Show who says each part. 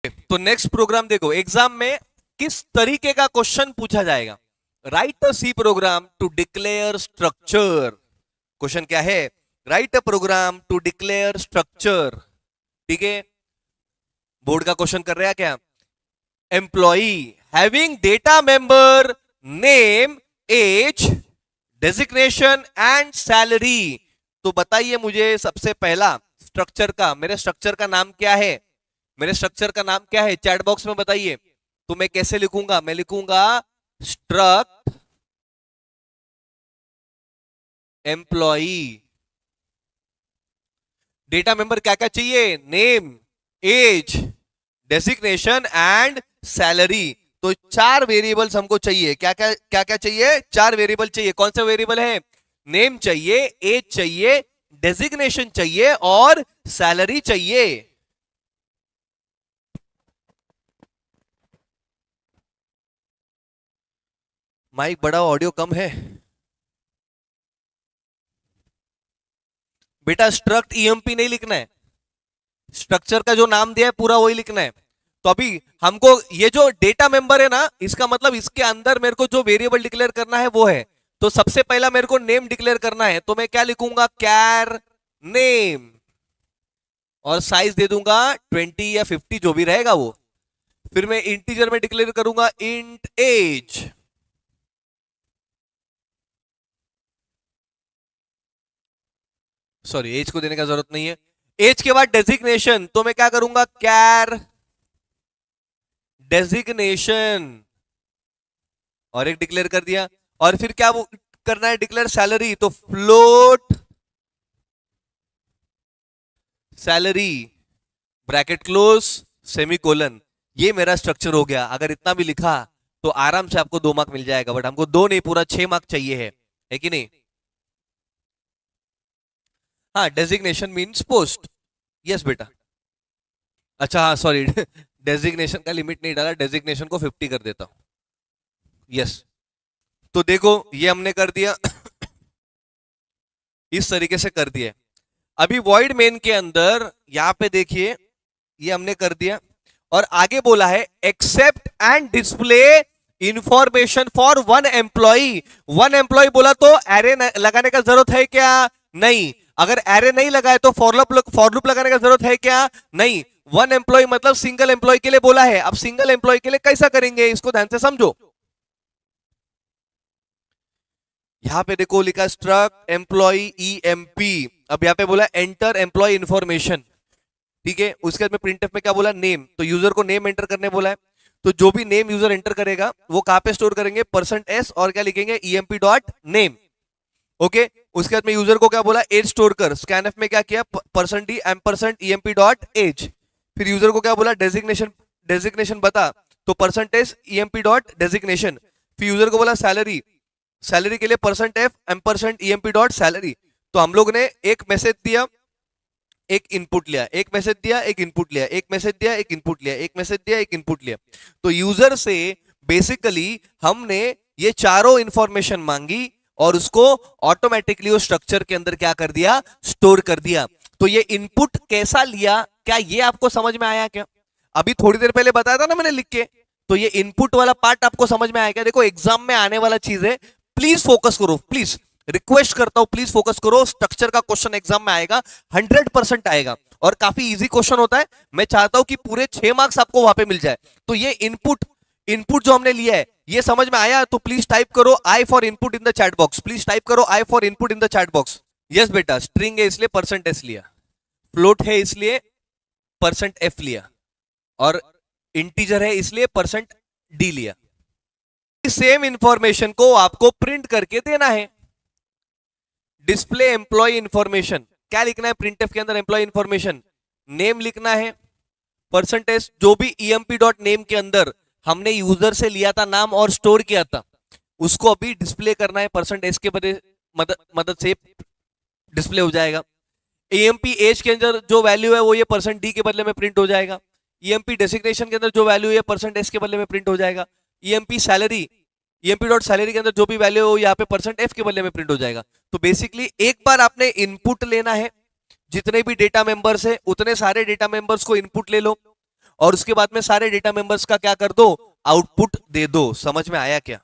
Speaker 1: तो next programme देखो, exam में किस तरीके का क्वेश्चन पूछा जाएगा। Write a C program to declare structure. Question क्या है? Write a program to declare structure. ठीक है, बोर्ड का क्वेश्चन कर रहा है क्या? Employee having data member name, age, designation and salary. तो बताइए मुझे सबसे पहला स्ट्रक्चर का, मेरे स्ट्रक्चर का नाम क्या है? मेरे स्ट्रक्चर का नाम क्या है? चैट बॉक्स में बताइए। तो मैं कैसे लिखूंगा? मैं लिखूंगा स्ट्रक्ट एम्प्लॉई। डेटा मेंबर क्या क्या चाहिए? Name, age, designation and salary. तो 4 वेरिएबल्स हमको चाहिए। क्या क्या क्या क्या चाहिए? 4 वेरिएबल चाहिए। कौन से वेरिएबल है? नेम चाहिए, एज चाहिए, डेजिग्नेशन चाहिए और सैलरी चाहिए। माइक बड़ा, ऑडियो कम है। बेटा स्ट्रक्ट ईएमपी नहीं लिखना है, स्ट्रक्चर का जो नाम दिया है पूरा वही लिखना है। तो अभी हमको ये जो डेटा मेंबर है ना, इसका मतलब इसके अंदर मेरे को जो वेरिएबल डिक्लेयर करना है वो है। तो सबसे पहला मेरे को नेम डिक्लेयर करना है, तो मैं क्या लिखूंगा? कैर नेम, और साइज दे दूंगा 20 या 50 जो भी रहेगा वो। फिर मैं इंटीजर में डिक्लेयर करूंगा इंट एज। सॉरी, एज को देने का जरूरत नहीं है। एज के बाद डेजिग्नेशन, तो मैं क्या करूंगा? कैर डेजिग्नेशन, और एक डिक्लेयर कर दिया। और फिर क्या करना है? डिक्लेयर सैलरी, तो float salary, bracket close, semicolon. ये मेरा स्ट्रक्चर हो गया। अगर इतना भी लिखा तो आराम से आपको 2 मार्क मिल जाएगा, बट हमको 2 नहीं, पूरा 6 मार्क चाहिए है कि नहीं? हाँ, डेजिग्नेशन मीन्स पोस्ट। यस बेटा। अच्छा हाँ, सॉरी डेजिग्नेशन का लिमिट नहीं डाला, डेजिग्नेशन को 50 कर देता हूं। यस, तो देखो ये हमने कर दिया इस तरीके से कर दिया। अभी वॉइड मेन के अंदर यहां पे देखिए, ये हमने कर दिया और आगे बोला है accept and display information for one employee. One employee बोला तो एरे लगाने का जरूरत है क्या? नहीं। अगर एरे नहीं लगाए तो फॉर लूप लगाने का जरूरत है क्या? नहीं। वन एम्प्लॉय मतलब सिंगल एम्प्लॉय के लिए बोला है। अब सिंगल एम्प्लॉय के लिए कैसा करेंगे, इसको ध्यान से समझो। यहां पे देखो लिखा स्ट्रक्ट एम्प्लॉय ईएमपी। अब यहां पे बोला एंटर एम्प्लॉय इंफॉर्मेशन। ठीक है, उसके बाद में प्रिंटफ में क्या बोला? नेम। तो यूजर को नेम एंटर करने बोला है। तो जो भी नेम यूजर एंटर करेगा वो कहां पे स्टोर करेंगे? %s और क्या लिखेंगे? emp dot name. ओके, उसके बाद में यूजर को क्या बोला? एज स्टोर कर। स्कैनफ में क्या किया? %d emp dot age. फिर यूजर को क्या बोला? डेजिग्नेशन बता, तो %s emp डॉट डेजिग्नेशन। फिर यूजर को बोला सैलरी, सैलरी के लिए %f emp डॉट सैलरी। तो हम लोग ने एक मैसेज दिया, एक इनपुट लिया, एक मैसेज दिया, एक इनपुट लिया, एक मैसेज दिया, एक इनपुट लिया, एक मैसेज दिया, एक इनपुट लिया। तो यूजर से बेसिकली हमने ये चारों इंफॉर्मेशन मांगी और उसको ऑटोमेटिकली उस स्ट्रक्चर के अंदर क्या कर दिया? स्टोर कर दिया। तो ये इनपुट कैसा लिया, क्या ये आपको समझ में आया क्या? अभी थोड़ी देर पहले बताया था ना मैंने लिख के। तो ये इनपुट वाला पार्ट आपको समझ में आया क्या? देखो एग्जाम में आने वाला चीज है, प्लीज फोकस करो, प्लीज रिक्वेस्ट करता हूं, प्लीज फोकस करो। स्ट्रक्चर का क्वेश्चन एग्जाम में आएगा, 100% आएगा और काफी इजी क्वेश्चन होता है। मैं चाहता हूं कि पूरे 6 मार्क्स आपको वहां पे मिल जाए। तो ये इनपुट इनपुट जो हमने लिया है ये समझ में आया? तो प्लीज टाइप करो I for input in the chat box. Please type करो I for input in the chat box. Yes बेटा, स्ट्रिंग है इसलिए %s लिया, फ्लोट है इसलिए %f लिया, और इंटीजर है इसलिए %d लिया। सेम इंफॉर्मेशन को आपको प्रिंट करके देना है। डिस्प्ले एम्प्लॉय इंफॉर्मेशन, क्या लिखना है प्रिंटफ के अंदर? एम्प्लॉय इंफॉर्मेशन, नेम लिखना है, %s जो भी emp डॉट नेम के अंदर हमने यूजर से लिया था नाम और स्टोर किया था उसको अभी डिस्प्ले करना है। %s के मदद से डिस्प्ले हो जाएगा। emp एज के अंदर जो वैल्यू है वो ये %d के बदले में प्रिंट हो जाएगा। emp डेसिग्नेशन के अंदर जो वैल्यू है %s के बदले में प्रिंट हो जाएगा। emp salary, emp dot salary के अंदर जो भी वैल्यू हो यहाँ पे %f के बदले में प्रिंट हो जाएगा। तो बेसिकली एक बार आपने इनपुट लेना है, जितने भी डेटा मेंबर्स है उतने सारे डेटा मेंबर्स को इनपुट ले लो, और उसके बाद में सारे डेटा मेंबर्स का क्या कर दो, आउटपुट दे दो। समझ में आया क्या?